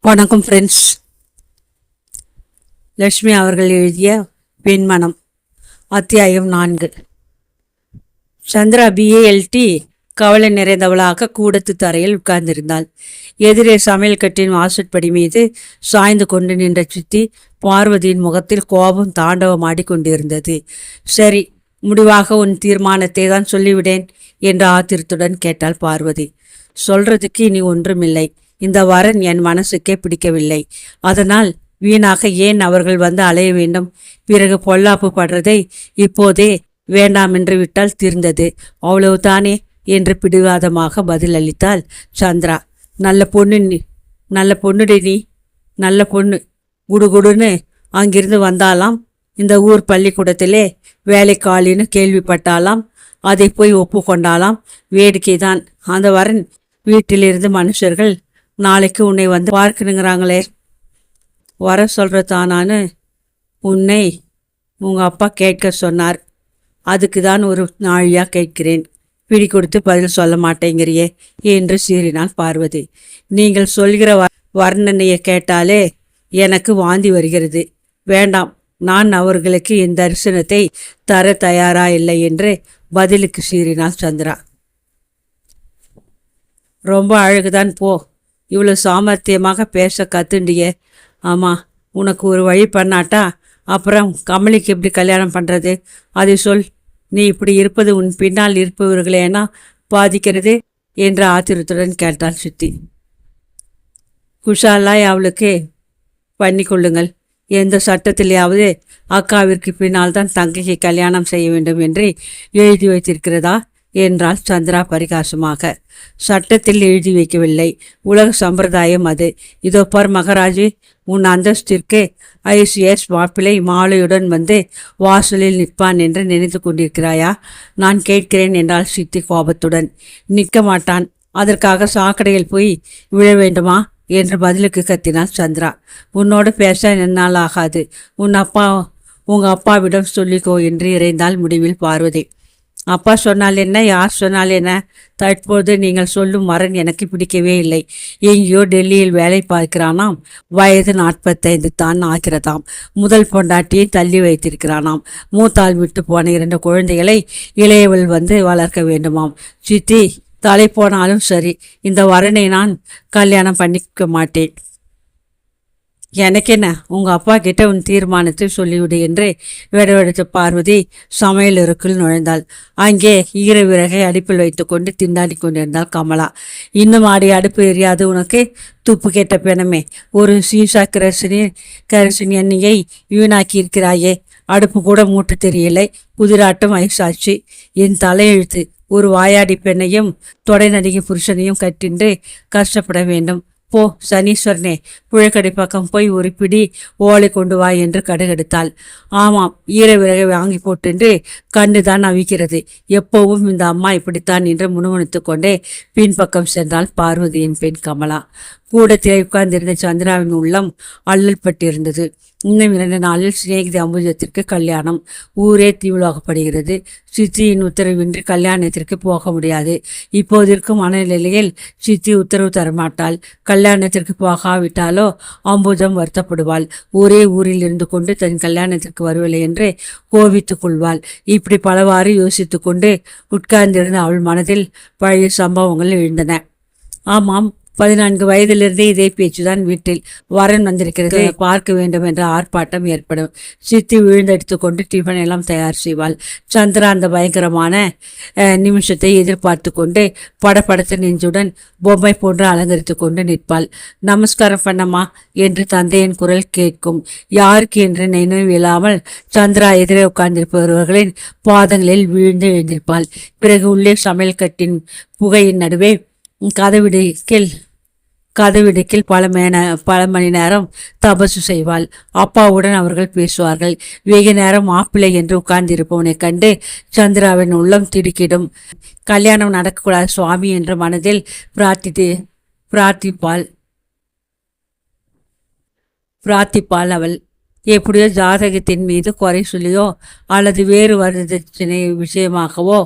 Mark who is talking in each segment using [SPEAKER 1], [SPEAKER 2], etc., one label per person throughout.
[SPEAKER 1] வணக்கம் ஃப்ரெண்ட்ஸ். லட்சுமி அவர்கள் எழுதிய பெண்மனம், அத்தியாயம் 4. சந்திரா BALT கவலை நிறைந்தவளாக கூடத்து தரையில் உட்கார்ந்திருந்தாள். எதிரே சமையல் கட்டின் வாசற்படி மீது சாய்ந்து கொண்டு நின்ற சித்தி பார்வதியின் முகத்தில் கோபம் தாண்டவமாடி கொண்டிருந்தது. சரி, முடிவாக உன் தீர்மானத்தை தான் சொல்லிவிடேன் என்ற ஆத்திரத்துடன் கேட்டாள் பார்வதி. சொல்றதுக்கு இனி ஒன்றுமில்லை. இந்த வரன் என் மனசுக்கே பிடிக்கவில்லை. அதனால் வீணாக ஏன் அவர்கள் வந்து அலைய வேண்டும்? பிறகு பொல்லாப்பு படுறதை இப்போதே வேண்டாமென்று விட்டால் தீர்ந்தது, அவ்வளவுதானே என்று பிடிவாதமாக பதில் அளித்தாள் சந்திரா. நல்ல பொண்ணுடி நீ, நல்ல பொண்ணு. குடுகுடுன்னு அங்கிருந்து வந்தாலாம். இந்த ஊர் பள்ளிக்கூடத்திலே வேலைக்காலின்னு கேள்விப்பட்டாலாம். அதை போய் ஒப்புக்கொண்டாலாம். வேடிக்கைதான். அந்த வரன் வீட்டிலிருந்து மனுஷர்கள் நாளைக்கு உன்னை வந்து பார்க்கணுங்கிறாங்களே. வர சொல்கிறதானான்னு உன்னை உங்கள் அப்பா கேட்க சொன்னார். அதுக்கு தான் ஒரு நாழியாக கேட்கிறேன். பிடி கொடுத்து பதில் சொல்ல மாட்டேங்கிறியே என்று சீறினாள் பார்வதி. நீங்கள் சொல்கிற வர்ணனையை கேட்டாலே எனக்கு வாந்தி வருகிறது. வேண்டாம், நான் அவர்களுக்கு என் தரிசனத்தை தர தயாரா இல்லை என்று பதிலுக்கு சீறினாள் சந்திரா. ரொம்ப அழகுதான் போ. இவ்வளோ சாமர்த்தியமாக பேச கத்துண்டியே. ஆமாம், உனக்கு ஒரு வழி பண்ணாட்டா அப்புறம் கமலிக்கு எப்படி கல்யாணம் பண்ணுறது? அதை சொல். நீ இப்படி இருப்பது உன் பின்னால் இருப்பவர்களேனா பாதிக்கிறது என்ற ஆத்திரத்துடன் கேட்டாள் சித்தி. குஷாலாய் அவளுக்கு பண்ணி கொள்ளுங்கள். எந்த சட்டத்திலேயாவது அக்காவிற்கு பின்னால் தான் தங்கைக்கு கல்யாணம் செய்ய வேண்டும் என்று எழுதி வைத்திருக்கிறதா என்றாள் சந்திரா பரிகாசமாக. சட்டத்தில் எழுதி வைக்கவில்லை, உலக சம்பிரதாயம் அது. இதோ பார் மகராஜி, உன் அந்தஸ்திற்கு ICS மாப்பிள்ளை மாலையுடன் வந்து வாசலில் நிற்பான் என்று நினைத்து கொண்டிருக்கிறாயா? நான் கேட்கிறேன் என்றாள் சித்தி கோபத்துடன். நிற்க மாட்டான். அதற்காக சாக்கடையில் போய் விழ வேண்டுமா என்று பதிலுக்கு கத்தினாள் சந்திரா. உன்னோடு பேச என்னால் ஆகாது. உங்கள் அப்பாவிடம் சொல்லிக்கோ என்று இறைந்தாள் முடிவில் பார்வதி. அப்பா சொன்னால் என்ன, யார் சொன்னால் என்ன? தற்போது நீங்கள் சொல்லும் வரன் எனக்கு பிடிக்கவே இல்லை. எங்கேயோ டெல்லியில் வேலை பார்க்கிறானாம். வயது 45 தான் ஆகிறதாம். முதல் பொண்டாட்டியை தள்ளி வைத்திருக்கிறானாம். மூத்தாள் விட்டு போன 2 குழந்தைகளை இளையவள் வந்து வளர்க்க வேண்டுமாம். சித்தி, தலை போனாலும் சரி, இந்த வரனை நான் கல்யாணம் பண்ணிக்க மாட்டேன். எனக்கென்ன, உங்கள் அப்பா கிட்ட உன் தீர்மானத்தை சொல்லிவிடு என்று வெடவெடுத்த பார்வதி சமையலறைக்குள் நுழைந்தாள். அங்கே ஈர விறகை அடுப்பில் வைத்து கொண்டு திண்டாடி கொண்டிருந்தாள் கமலா. இன்னும் அடுப்பு எரியாது உனக்கு? துப்பு கேட்ட பெணமே, ஒரு சீசா கரசினி எண்ணெயை வீணாக்கி இருக்கிறாயே. அடுப்பு கூட மூட்டு தெரியலை. புதிராட்டம் ஐசாட்சி. என் தலையெழுத்து. ஒரு வாயாடி பெண்ணையும் தொடை நடிகை புருஷனையும் கட்டின்று கஷ்டப்பட வேண்டும். போ சனீஸ்வரனே, புழக்கடை பக்கம் போய் ஒரு பிடி ஓலை கொண்டு வா என்று கடுகெடுத்தாள். ஆமாம், ஈர விறகை வாங்கி போட்டு கண்டுதான் அவிக்கிறது. எப்போவும் இந்த அம்மா இப்படித்தான் என்று முணுமுணுத்து கொண்டே பின்பக்கம் சென்றாள் பார்வதியின் பெண் கமலா. கூடத்திலே உட்கார்ந்திருந்த சந்திராவின் உள்ளம் அல்லல் பட்டிருந்தது. இன்னும் 2 நாளில் சிநேகிதி அம்புஜத்திற்கு கல்யாணம். ஊரே தீவிலாகப்படுகிறது. சித்தியின் உத்தரவின்றி கல்யாணத்திற்கு போக முடியாது. இப்போதிருக்கும் மனநிலையில் சித்தி உத்தரவு தரமாட்டாள். கல்யாணத்திற்கு போகாவிட்டாலோ அம்புஜம் வருத்தப்படுவாள். ஒரே ஊரில் இருந்து கொண்டு தன் கல்யாணத்திற்கு வருவதில்லை என்று கோபித்துக் கொள்வாள். இப்படி பலவாறு யோசித்து கொண்டு உட்கார்ந்திருந்த அவள் மனதில் பழைய சம்பவங்கள் எழுந்தன. ஆமாம், 14 வயதிலிருந்தே இதே பேச்சுதான். வீட்டில் வரன் வந்திருக்கிறது, பார்க்க வேண்டும் என்ற ஆர்ப்பாட்டம் ஏற்படும். சித்தி விழுந்தெடுத்து கொண்டு டிஃபன் எல்லாம் தயார் செய்வாள். சந்திரா அந்த பயங்கரமான நிமிஷத்தை எதிர்பார்த்து கொண்டு படப்படத்த நெஞ்சுடன் பொம்மை போன்று அலங்கரித்து கொண்டு நிற்பாள். நமஸ்காரம் பண்ணம்மா என்று தந்தையின் குரல் கேட்கும். யாருக்கு என்று நினைவில்லாமல் சந்திரா எதிரே உட்கார்ந்திருப்பவர்களின் பாதங்களில் விழுந்து எழுந்திருப்பாள். பிறகு உள்ளே சமையல் கட்டின் புகையின் நடுவே கதவிடுக்கில் பல மணி நேரம் தபசு செய்வாள். அப்பாவுடன் அவர்கள் பேசுவார்கள். வெகு நேரம் மாப்பிள்ளை என்று உட்கார்ந்திருப்பவனை கண்டு சந்திராவின் உள்ளம் திடுக்கிடும். கல்யாணம் நடக்கக்கூடாது சுவாமி என்ற மனதில் பிரார்த்திப்பாள் அவள். எப்படியோ ஜாதகத்தின் மீது குறை சொல்லியோ அல்லது வேறு வரதட்சணை விஷயமாகவோ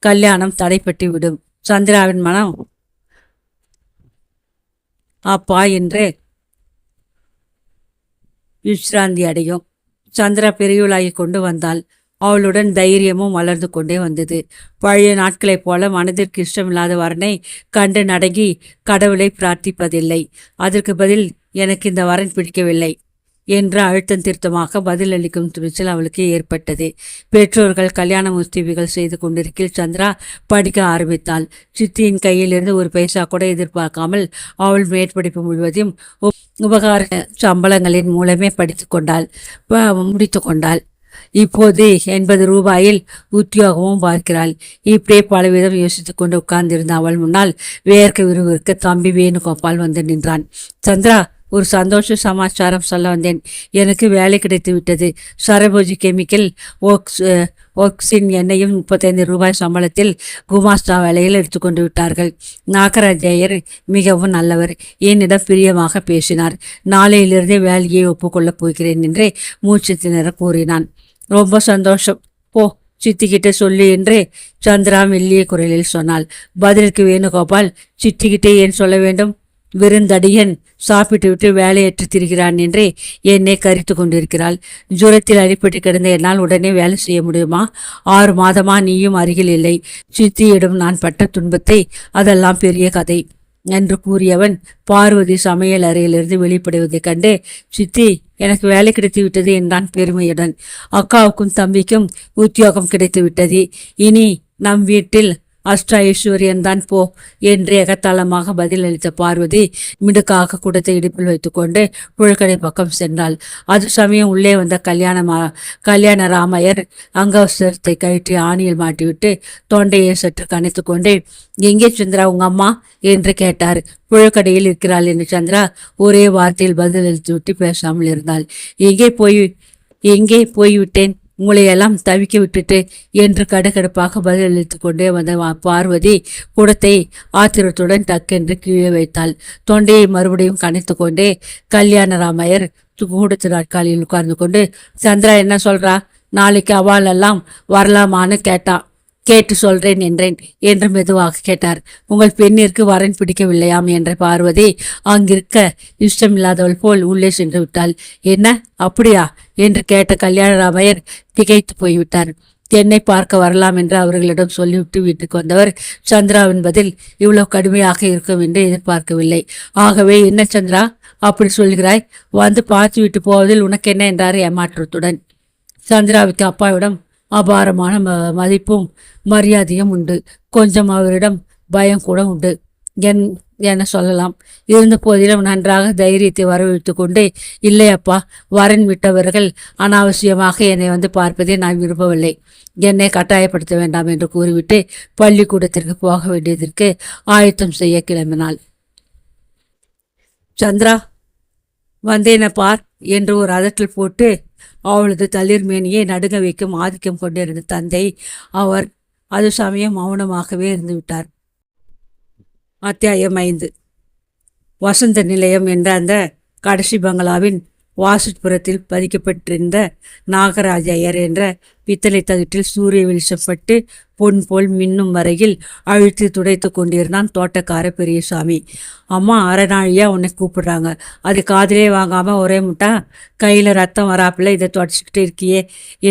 [SPEAKER 1] கல்யாணம் தடைப்பட்டு விடும். சந்திராவின் மனம் அப்பா என்று விசிராந்தி அடையும். சந்திரா பெரியவளாகி கொண்டு வந்தாள். அவளுடன் தைரியமும் வளர்ந்து கொண்டே வந்தது. பழைய நாட்களைப் போல மனதிற்கு இஷ்டமில்லாத வரனை கண்டு நடங்கி கடவுளை பிரார்த்திப்பதில்லை. அதற்கு பதில் எனக்கு இந்த வரன் பிடிக்கவில்லை என்ற அழுத்தம் திருத்தமாக பதிலளிக்கும் துணிச்சல் அவளுக்கு ஏற்பட்டது. பெற்றோர்கள் கல்யாண முஸ்தீபிகள் செய்து கொண்டிருக்கையில் சந்திரா படிக்க ஆரம்பித்தாள். சித்தியின் கையிலிருந்து ஒரு பைசா கூட எதிர்பார்க்காமல் அவள் மேற்படிப்பு முழுவதையும் உபகார சம்பளங்களின் மூலமே முடித்து கொண்டாள். இப்போது 80 ரூபாயில் உத்தியோகமும் பார்க்கிறாள். இப்படியே பலவிதம் யோசித்துக் கொண்டு உட்கார்ந்திருந்த அவள் முன்னால் வேர்க்க விறுவிறுக்க தம்பி வேணுகோபால் வந்து நின்றான். சந்திரா, ஒரு சந்தோஷ சமாச்சாரம் சொல்ல வந்தேன். எனக்கு வேலை கிடைத்து விட்டது. சரபோஜி கெமிக்கல் ஒர்க்ஸின் எண்ணெயும் 35 ரூபாய் சம்பளத்தில் குமாஸ்தா வேலையில் எடுத்துக்கொண்டு விட்டார்கள். நாகராஜ் ஐயர் மிகவும் நல்லவர். என்னிடம் பிரியமாக பேசினார். நாளையிலிருந்தே வேலையை ஒப்புக்கொள்ளப் போகிறேன் என்றே மூச்சு திணற கூறினான். ரொம்ப சந்தோஷம், போ சித்திக்கிட்ட சொல்லு என்று சந்திரா மெல்லிய குரலில் சொன்னாள். பதிலுக்கு வேணுகோபால், சித்திக்கிட்டே ஏன் சொல்ல வேண்டும்? விருந்தடியன் சாப்பிட்டு விட்டு வேலையற்று திரிகிறான் என்றே என்னை கரித்து கொண்டிருக்கிறாள். ஜுரத்தில் அடிப்பட்டு கிடந்த என்னால் உடனே வேலை செய்ய முடியுமா? 6 மாதமா நீயும் அருகில் இல்லை. சித்தியிடம் நான் பட்ட துன்பத்தை அதெல்லாம் பெரிய கதை என்று கூறியவன் பார்வதி சமையல் அறையிலிருந்து வெளிப்படுவதைக் கண்டு, சித்தி, எனக்கு வேலை கிடைத்து விட்டது என்றான் பெருமையுடன். அக்காவுக்கும் தம்பிக்கும் உத்தியோகம் கிடைத்து விட்டது. இனி நம் வீட்டில் அஷ்ட ஐஸ்வர்யன் தான் போ என்று எகத்தாளமாக பதிலளித்த பார்வதி மிடுக்காக குடத்தை இடுப்பில் வைத்துக்கொண்டு புழக்கடை பக்கம் சென்றாள். அது சமயம் உள்ளே வந்த கல்யாண ராமையர் அங்கவஸ்திரத்தை கழற்றி ஆணியில் மாட்டிவிட்டு தொண்டையை சற்று கனைத்து கொண்டு, எங்கே சந்திரா உங்க அம்மா என்று கேட்டார். புழக்கடையில் இருக்கிறாள் என்று சந்திரா ஒரே வார்த்தையில் பதிலளித்து விட்டு பேசாமல் இருந்தாள். எங்கே போய்விட்டேன், உங்களையெல்லாம் தவிக்க விட்டுட்டு என்று கடுகடுப்பாக பதிலளித்து கொண்டே வந்த பார்வதி குடத்தை ஆத்திரத்துடன் டக்கென்று கீழே வைத்தாள். தொண்டையை மறுபடியும் கனைத்து கொண்டே கல்யாணராமையர் கூடத்து நாட்காலில் உட்கார்ந்து கொண்டு, சந்திரா என்ன சொல்றா? நாளைக்கு அவள் எல்லாம் வரலாமான்னு கேட்டு சொல்றேன் என்றேன் என்று மெதுவாக கேட்டார். உங்கள் பெண்ணிற்கு வரன் பிடிக்கவில்லையாம் என்ற பார்வதி அங்கிருக்க இஷ்டமில்லாதவள் போல் உள்ளே சென்று விட்டாள். என்ன, அப்படியா என்று கேட்ட கல்யாணராமையர் திகைத்து போய்விட்டார். என்னை பார்க்க வரலாம் என்று அவர்களிடம் சொல்லிவிட்டு வீட்டுக்கு வந்தவர் சந்திராவின் பதில் இவ்வளவு கடுமையாக இருக்கும் என்று எதிர்பார்க்கவில்லை. ஆகவே என்ன சந்திரா அப்படி சொல்கிறாய்? வந்து பார்த்து விட்டு போவதில் உனக்கு என்ன என்றார் ஏமாற்றத்துடன். சந்திராவுக்கு அப்பாவிடம் அபாரமான மதிப்பும் மரியாதையும் உண்டு. கொஞ்சம் அவரிடம் பயம் கூட உண்டு என சொல்லலாம். இருந்த போதிலும் நன்றாக தைரியத்தை வரவழைத்து கொண்டு, இல்லை அப்பா, வரன் விட்டவர்கள் அனாவசியமாக என்னை வந்து பார்ப்பதை நான் விரும்பவில்லை. என்னை கட்டாயப்படுத்த வேண்டாம் என்று கூறிவிட்டு பள்ளிக்கூடத்திற்கு போக வேண்டியதற்கு ஆயத்தம் செய்ய கிளம்பினாள். சந்திரா, வந்தேன பார் என்று ஒரு அதட்டல் போட்டு அவளது தளிர் மேனியை நடுங்க வைக்கும் ஆதிக்கம் கொண்டிருந்த தந்தை அவர் அது சமயம் மௌனமாகவே இருந்து விட்டார். அத்தியாயம் 5. வசந்த நிலையம் என்ற அந்த கடைசி பங்களாவின் வாசுப்புறத்தில் பதிக்கப்பட்டிருந்த நாகராஜ ஐயர் என்ற பித்தளை தகட்டில் சூரிய வெளிச்சப்பட்டு பொன் போல் மின்னும் வரையில் அழுத்தி துடைத்து கொண்டிருந்தான் தோட்டக்கார பெரியசாமி. அம்மா அரைநாழியா உன்னை கூப்பிடுறாங்க, அது காதிலே வாங்காம ஒரே முட்டா கையில் ரத்தம் வராப்பில் இதை தொடச்சிக்கிட்டு இருக்கியே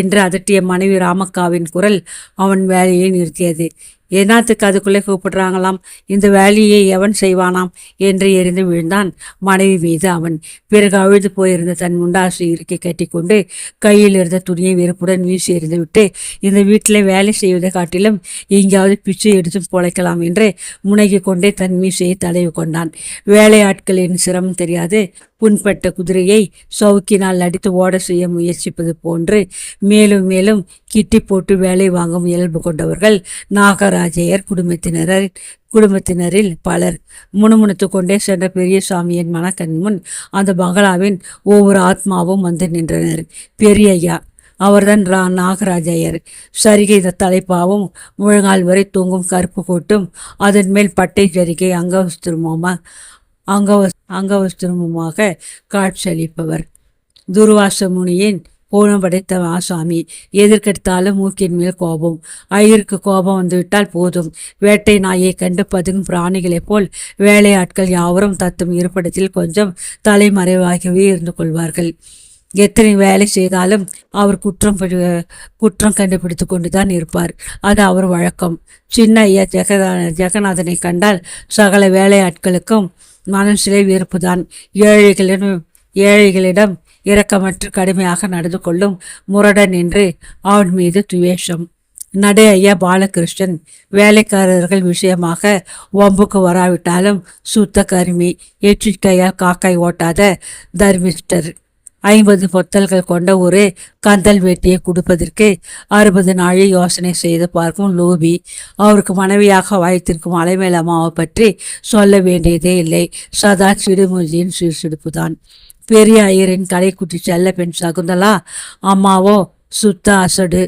[SPEAKER 1] என்று அதட்டிய மனைவி ராமக்காவின் குரல் அவன் வேலையை நிறுத்தியது. ஏனாத்துக்கு அதுக்குள்ளே கூப்பிடுறாங்களாம், இந்த வேலையை எவன் செய்வானாம் என்று எரிந்து விழுந்தான் மனைவி மீது அவன். பிறகு அழுது போயிருந்த தன் முண்டாசு இறுக்கி கட்டி கொண்டு கையில் இருந்த துணியை வெறுப்புடன் வீசி எறிந்து விட்டு, இந்த வீட்டில் வேலை செய்வதை காட்டிலும் எங்கேயாவது பிச்சை எடுத்து பொழைக்கலாம் என்று முனகி கொண்டே தன் மீசையை தடவி கொண்டான். வேலையாட்களின் சிரமம் தெரியாது புண்பட்ட குதிரையை சவுக்கினால் அடித்து ஓட செய்ய முயற்சிப்பது போன்று மேலும் மேலும் கிட்டி போட்டு வேலை வாங்கும் இயல்பு கொண்டவர்கள் நாகராஜையர் குடும்பத்தினரில் பலர். முணுமுணுத்து கொண்டே சென்ற பெரியசாமியின் மனக்கண் முன் அந்த பங்களாவின் ஒவ்வொரு ஆத்மாவும் வந்து நின்றனர். பெரியய்யா, அவர்தான் நாகராஜையர். சரிகை தலைப்பாவும் முழங்கால் வரை தூங்கும் கருப்பு கோட்டும் அதன் மேல் பட்டை சரிகை அங்கவஸ்திரமுமாக காட்சியளிப்பவர். துர்வாச முனியின் கோணம் படைத்த ஆசாமி. எதிர்கெடுத்தாலும் மூக்கின் மேல் கோபம். ஐயருக்கு கோபம் வந்துவிட்டால் போதும், வேட்டை நாயை கண்டு பதுங்கும் பிராணிகளைப் போல் வேலையாட்கள் யாவரும் தத்தும் இருப்பிடத்தில் கொஞ்சம் தலைமறைவாகவே இருந்து கொள்வார்கள். எத்தனை வேலை செய்தாலும் அவர் குற்றம் கண்டுபிடித்து கொண்டுதான் இருப்பார். அது அவர் வழக்கம். சின்ன ஐயா ஜெகநாதனை கண்டால் சகல வேலையாட்களுக்கும் மனசிலே வெறுப்புதான். ஏழைகளிடம் இரக்கமற்று கடுமையாக நடந்து கொள்ளும் முரடன் என்று அவன் மீது துவேஷம். நடை ஐயா பாலகிருஷ்ணன் வேலைக்காரர்கள் விஷயமாக வம்புக்கு வராவிட்டாலும் சுத்த கருமி, எச்சிக்கையால் காக்காய் ஓட்டாத தர்மிஸ்டர். 50 பொத்தல்கள் கொண்ட ஒரு கந்தல் வேட்டியை கொடுப்பதற்கு 60 நாளை யோசனை செய்து பார்க்கும் லோபி. அவருக்கு மனைவியாக வாய்த்திருக்கும் அலைமேல் அம்மாவை பற்றி சொல்ல வேண்டியதே இல்லை. சதா சிடுமூஞ்சியின் சிறுசிடுப்புதான். பெரிய ஐயரின் கடைக்குட்டி செல்ல பெண் சகுந்தலா அம்மாவோ சுத்த அசடு.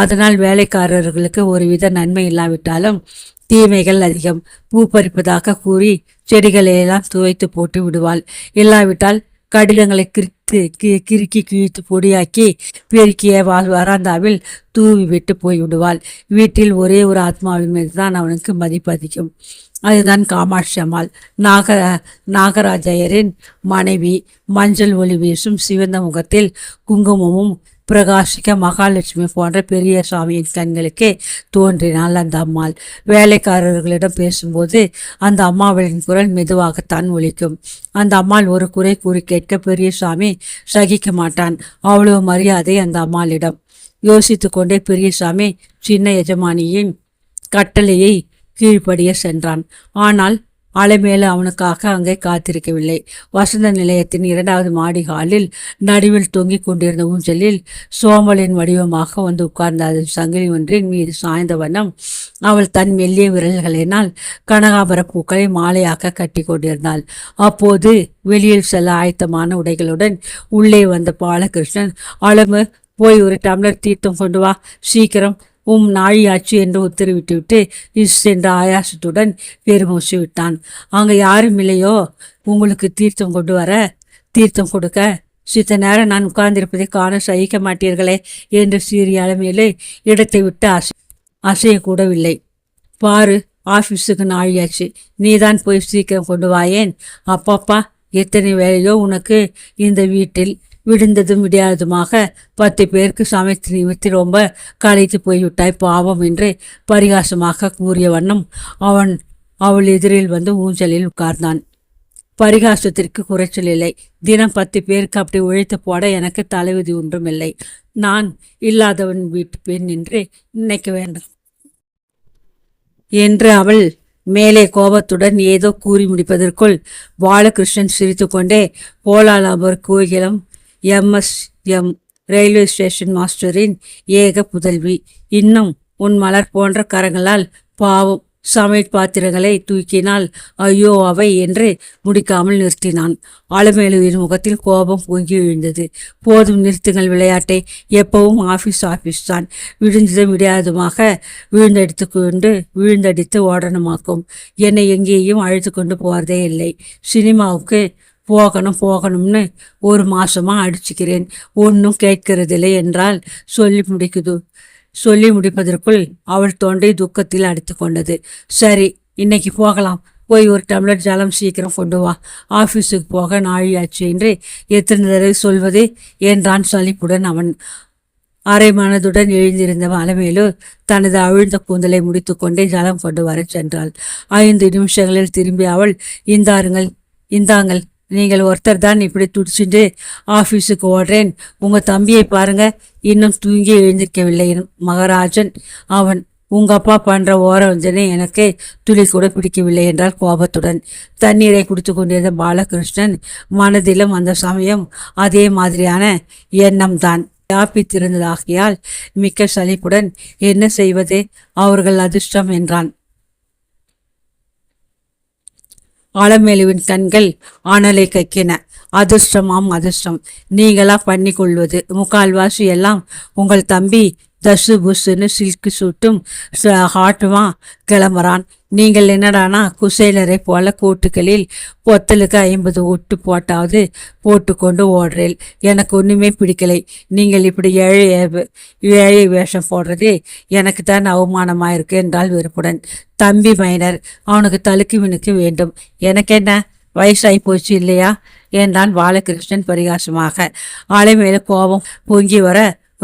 [SPEAKER 1] அதனால் வேலைக்காரர்களுக்கு ஒருவித நன்மை இல்லாவிட்டாலும் தீமைகள் அதிகம். பூ பறிப்பதாக கூறி செடிகளையெல்லாம் துவைத்து போட்டு விடுவாள். இல்லாவிட்டால் கடிதங்களை கிறுக்கி கிழித்து பொடியாக்கி பெருக்கிய வராந்தாவில் தூவி விட்டு போய்விடுவாள். வீட்டில் ஒரே ஒரு ஆத்மாவின் மீது தான் அவனுக்கு மதிப்பு அதிகம். அதுதான் காமாட்சி அம்மாள், நாகராஜையரின் மனைவி. மஞ்சள் ஒளி வீசும் சிவந்த முகத்தில் குங்குமமும் பிரகாசிக்க மகாலட்சுமி போன்ற பெரிய சாமியின் கண்களுக்கே தோன்றினாள் அந்த அம்மாள். வேலைக்காரர்களிடம் பேசும்போது அந்த அம்மாவின் குரல் மெதுவாகத்தான் ஒலிக்கும். அந்த அம்மாள் ஒரு குறை கூறி கேட்க பெரிய சாமி சகிக்க மாட்டான். அவ்வளவு மரியாதை அந்த அம்மாளிடம். யோசித்து கொண்டே பெரியசாமி சின்ன எஜமானியின் கட்டளையை கீழ்ப்படிய சென்றான். ஆனால் அலைமேலு அவனுக்காக அங்கே காத்திருக்கவில்லை. வசந்த நிலையத்தின் 2வது மாடி ஹாலில் நடுவில் தொங்கிக் கொண்டிருந்த ஊஞ்சலில் சோமலின் வடிவமாக வந்து உட்கார்ந்த அதன் சங்கிலி ஒன்றின் மீது சாய்ந்த வண்ணம் அவள் தன் மெல்லிய விரல்களினால் கனகாபர பூக்களை மாலையாக கட்டி கொண்டிருந்தாள். அப்போது வெளியில் செல்ல ஆயத்தமான உடைகளுடன் உள்ளே வந்த பாலகிருஷ்ணன், அலமு, போய் ஒரு டம்ளர் தீர்த்தம் கொண்டு வா, சீக்கிரம், நாழியாச்சு என்று உத்தரவிட்டுவிட்டு சென்ற ஆயாசத்துடன் பெருமூச்சு விட்டான். அங்கே யாரும் இல்லையோ உங்களுக்கு தீர்த்தம் கொண்டு வர, தீர்த்தம் கொடுக்க? சித்த நேரம் நான் உட்கார்ந்திருப்பதை காண சகிக்க மாட்டீர்களே என்று சீரிய அளமையிலே இடத்தை விட்டு அசையக்கூடவில்லை. பாரு, ஆஃபீஸுக்கு நாழியாச்சு, நீதான் போய் சீக்கிரம் கொண்டு வாயேன். அப்பாப்பா, எத்தனை வேலையோ உனக்கு இந்த வீட்டில். விடுந்ததும் விடியாததுமாக 10 பேருக்கு சமைத்து நிமித்தி ரொம்ப களைத்து போய்விட்டாய் பாவம் என்று பரிகாசமாக கூறிய வண்ணம் அவள் எதிரில் வந்து ஊஞ்சலில் உட்கார்ந்தான். பரிகாசத்திற்கு குறைச்சல் இல்லை. தினம் 10 பேருக்கு அப்படி உழைத்து போட எனக்கு தலைவிதி ஒன்றும் இல்லை. நான் இல்லாதவன் வீட்டு பெண் என்று நினைக்க வேண்டாம் என்று அவள் மேலே கோபத்துடன் ஏதோ கூறி முடிப்பதற்குள் பாலகிருஷ்ணன் சிரித்து கொண்டே, போலாலாபர் கோகிலம் MSM ரயில்வே ஸ்டேஷன் மாஸ்டரின் ஏக புதல்வி. இன்னும் உன் மலர் போன்ற கரங்களால் பாவம் சமையல் பாத்திரங்களை தூக்கினால் ஐயோ அவை என்று முடிக்காமல் நிறுத்தினான். ஆலமேலுவின் முகத்தில் கோபம் பொங்கி விழுந்தது. போதும், நிறுத்துங்கள் விளையாட்டை. எப்பவும் ஆஃபீஸ் தான். விழுந்ததும் விடையாதுமாக விழுந்தடித்து ஓடனமாக்கும். என்னை எங்கேயும் அழைத்து கொண்டு போறதே இல்லை. சினிமாவுக்கு போகணும்னு 1 மாசமா அடிச்சுக்கிறேன், ஒன்றும் கேட்கிறதில்லை என்றால் சொல்லி முடிப்பதற்குள் அவள் தொண்டை துக்கத்தில் அடித்து கொண்டது. சரி, இன்னைக்கு போகலாம். போய் ஒரு டம்ளர் ஜலம் சீக்கிரம் கொண்டு வா. ஆஃபீஸுக்கு போக நாழியாச்சு என்று எத்தனை தடவை சொல்வது என்றான் சலிப்புடன் அவன். அரை மனதுடன் எழுந்திருந்த அலமேலு தனது அவிழ்ந்த கூந்தலை முடித்து கொண்டே ஜலம் கொண்டு வர சென்றாள். 5 நிமிஷங்களில் திரும்பி அவள், இந்தாங்கள், நீங்கள் ஒருத்தர் தான் இப்படி துடிச்சுட்டு ஆஃபீஸுக்கு ஓடுறேன். உங்கள் தம்பியை பாருங்க, இன்னும் தூங்கி எழுந்திருக்கவில்லை. மகாராஜன் அவன். உங்கள் அப்பா பண்ணுற ஓரவஞ்சனை எனக்கு துளி கூட பிடிக்கவில்லை என்றால் கோபத்துடன். தண்ணீரை குடித்து கொண்டிருந்த பாலகிருஷ்ணன் மனதிலும் அந்த சமயம் அதே மாதிரியான எண்ணம்தான் வியாபித்திருந்ததாகியால் மிக்க சலிப்புடன், என்ன செய்வது, அவர்கள் அதிர்ஷ்டம் என்றான். ஆலமேலுவின் கண்கள் அனலை கக்கின. அதிர்ஷ்டம், நீங்களா பண்ணி கொள்வது. முக்கால்வாசி எல்லாம் உங்கள் தம்பி தசு புஸ்ன்னு சில்கு சுட்டும் ஹாட்டுமா கிளம்புறான். நீங்கள் என்னடானா குசேலரை போல கூட்டுகளில் பொத்தலுக்கு 50 ஒட்டு போட்டாவது போட்டுக்கொண்டு ஓடுறேன். எனக்கு ஒன்றுமே பிடிக்கலை. நீங்கள் இப்படி ஏழை வேஷம் போடுறது எனக்கு தான் அவமானமாயிருக்கு என்றால் வெறுப்புடன். தம்பி மைனர், அவனுக்கு தலுக்கு மினுக்கு வேண்டும். எனக்கு என்ன, வயசாகி போச்சு இல்லையா? என்றான் பாலகிருஷ்ணன் பரிகாசமாக. ஆளை மேல கோபம் பொங்கி வர,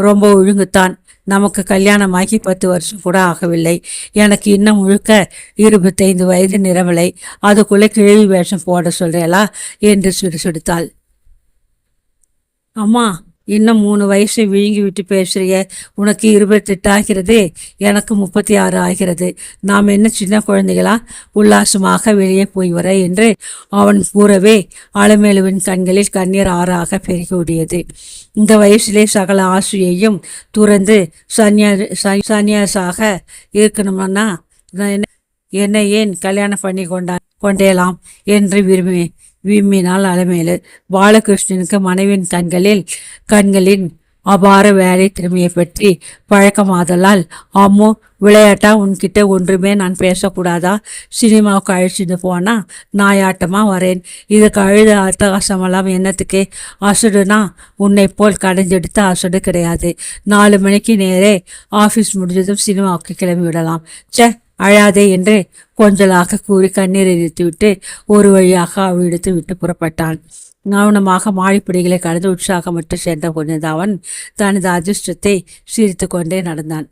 [SPEAKER 1] ரொம்ப ஒழுங்குத்தான். நமக்கு கல்யாணமாகி 10 வருஷம் கூட ஆகவில்லை. எனக்கு இன்னும் முழுக்க 25 வயது நிறவில்லை. அதுக்குள்ளே கிழவி வேஷம் போட சொல்றேளா என்று சுடுசுடுத்தாள். அம்மா, இன்னும் 3 வயசை விழுங்கி விட்டு பேசுறிய. உனக்கு 28 ஆகிறது, எனக்கு 36 ஆகிறது. நாம் என்ன சின்ன குழந்தைகளா? உல்லாசமாக வெளியே போய் வர என்று அவன் கூறவே அலமேலுவின் கண்களில் கண்ணீர் ஆறாக பெருகிவிடியது. இந்த வயசிலே சகல ஆசையையும் துறந்து சன்னியாசாக இருக்கணும்னா என்னை ஏன் கல்யாணம் பண்ணி கொண்டேலாம் என்று விம்மினாள் அலமேலு. பாலகிருஷ்ணனுக்கு மனைவின் கண்களின் அபார வேலை திறமையை பற்றி பழக்கமாதலால், அம்மோ, விளையாட்டா உன்கிட்ட ஒன்றுமே நான் பேசக்கூடாதா? சினிமாவுக்கு அழைச்சிட்டு போனா நாயாட்டமா வரேன். இதுக்கு அழுத அட்டகாசமெல்லாம் என்னத்துக்கு? அசடுனா உன்னை போல் கடைஞ்செடுத்த அசடு கிடையாது. 4 மணிக்கு நேரே ஆஃபீஸ் முடிஞ்சதும் சினிமாவுக்கு கிளம்பி விடலாம். அழாதே என்று கொஞ்சலாக கூறி கண்ணீர் எரித்துவிட்டு ஒரு வழியாக அவிழ்த்து விட்டு புறப்பட்டான். கவனமாக மாடிப்படிகளை கடந்து உற்சாகமற்று சென்ற கொஞ்சம் அவன் தனது அதிர்ஷ்டத்தை சிரித்து கொண்டே நடந்தான்.